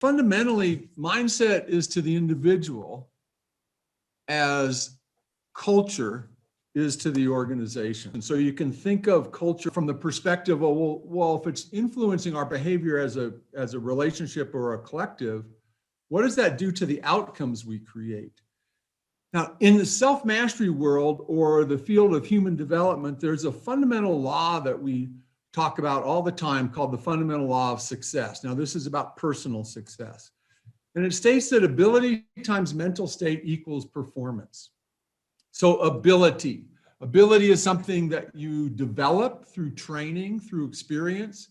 fundamentally, mindset is to the individual as culture is to the organization. And so you can think of culture from the perspective of, well, if it's influencing our behavior as a relationship or a collective, what does that do to the outcomes we create? Now, in the self-mastery world or the field of human development, there's a fundamental law that we talk about all the time called the fundamental law of success. Now, this is about personal success. And it states that ability times mental state equals performance. So ability is something that you develop through training, through experience.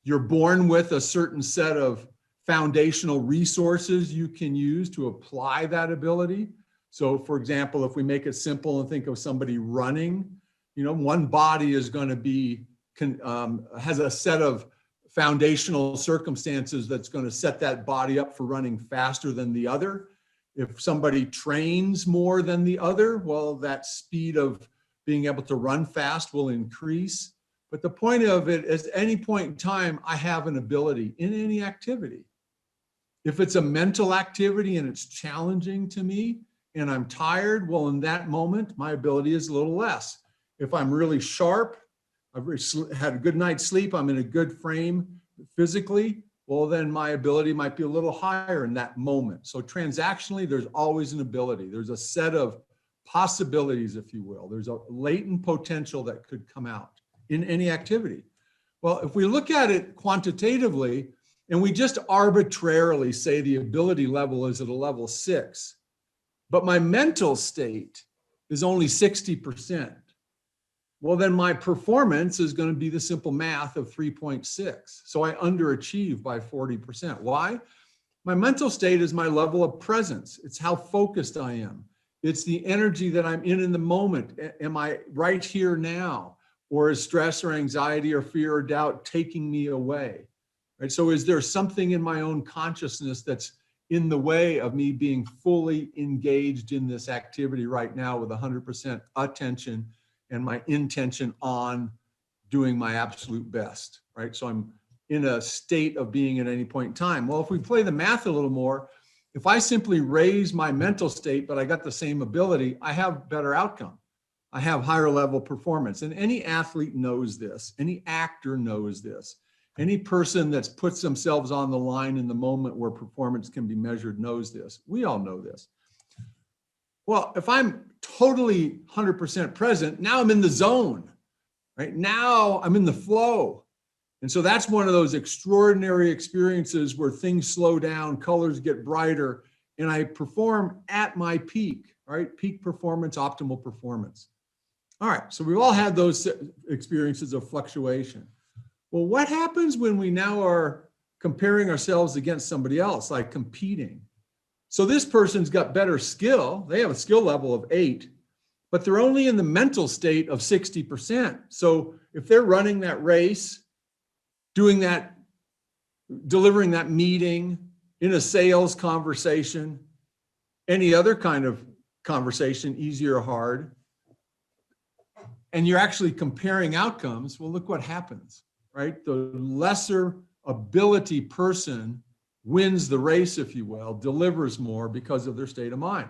You're born with a certain set of foundational resources you can use to apply that ability. So for example, if we make it simple and think of somebody running, one body is going to be, has a set of foundational circumstances that's going to set that body up for running faster than the other. If somebody trains more than the other, well, that speed of being able to run fast will increase. But the point of it is, at any point in time, I have an ability in any activity. If it's a mental activity and it's challenging to me and I'm tired, well, in that moment, my ability is a little less. If I'm really sharp, I've had a good night's sleep, I'm in a good frame physically, well, then my ability might be a little higher in that moment. So transactionally, there's always an ability. There's a set of possibilities, if you will. There's a latent potential that could come out in any activity. Well, if we look at it quantitatively, and we just arbitrarily say the ability level is at a level 6, but my mental state is only 60%. Well, then my performance is going to be the simple math of 3.6. So I underachieve by 40%. Why? My mental state is my level of presence. It's how focused I am. It's the energy that I'm in the moment. Am I right here now? Or is stress or anxiety or fear or doubt taking me away? Right? So is there something in my own consciousness that's in the way of me being fully engaged in this activity right now with 100% attention and my intention on doing my absolute best, right? So I'm in a state of being at any point in time. Well, if we play the math a little more, if I simply raise my mental state, but I got the same ability, I have better outcome. I have higher level performance. And any athlete knows this. Any actor knows this. Any person that puts themselves on the line in the moment where performance can be measured knows this. We all know this. Well, if I'm totally 100% present, now I'm in the zone, right? Now I'm in the flow. And so that's one of those extraordinary experiences where things slow down, colors get brighter, and I perform at my peak, right? Peak performance, optimal performance. All right, so we've all had those experiences of fluctuation. Well, what happens when we now are comparing ourselves against somebody else, like competing? So this person's got better skill. They have a skill level of 8, but they're only in the mental state of 60%. So if they're running that race, doing that, delivering that meeting, in a sales conversation, any other kind of conversation, easy or hard, and you're actually comparing outcomes, well, look what happens, right? The lesser ability person wins the race, if you will, delivers more because of their state of mind.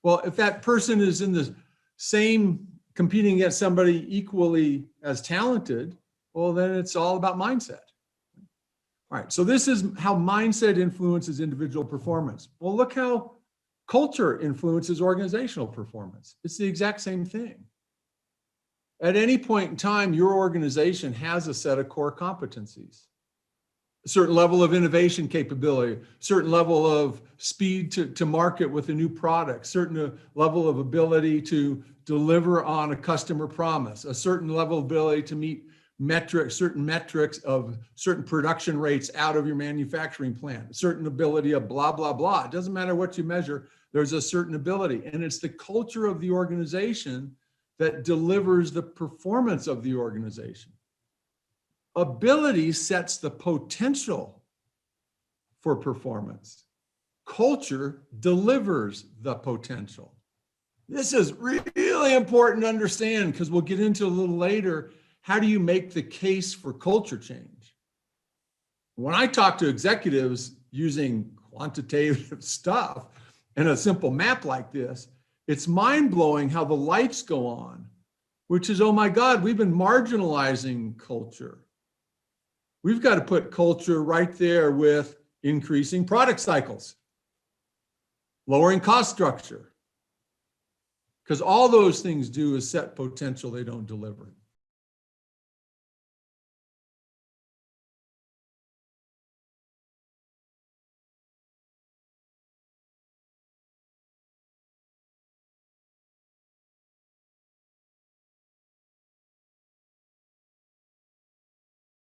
Well, if that person is in the same competing against somebody equally as talented, well, then it's all about mindset. All right, so this is how mindset influences individual performance. Well, look how culture influences organizational performance. It's the exact same thing. At any point in time, your organization has a set of core competencies. A certain level of innovation capability, certain level of speed to market with a new product, certain level of ability to deliver on a customer promise, a certain level of ability to meet metrics, certain metrics of certain production rates out of your manufacturing plant, certain ability of blah, blah, blah. It doesn't matter what you measure, there's a certain ability. And it's the culture of the organization that delivers the performance of the organization. Ability sets the potential for performance. Culture delivers the potential. This is really important to understand because we'll get into a little later. How do you make the case for culture change? When I talk to executives, using quantitative stuff and a simple map like this, it's mind-blowing how the lights go on, which is, oh my God, we've been marginalizing culture. We've got to put culture right there with increasing product cycles, lowering cost structure, because all those things do is set potential, they don't deliver.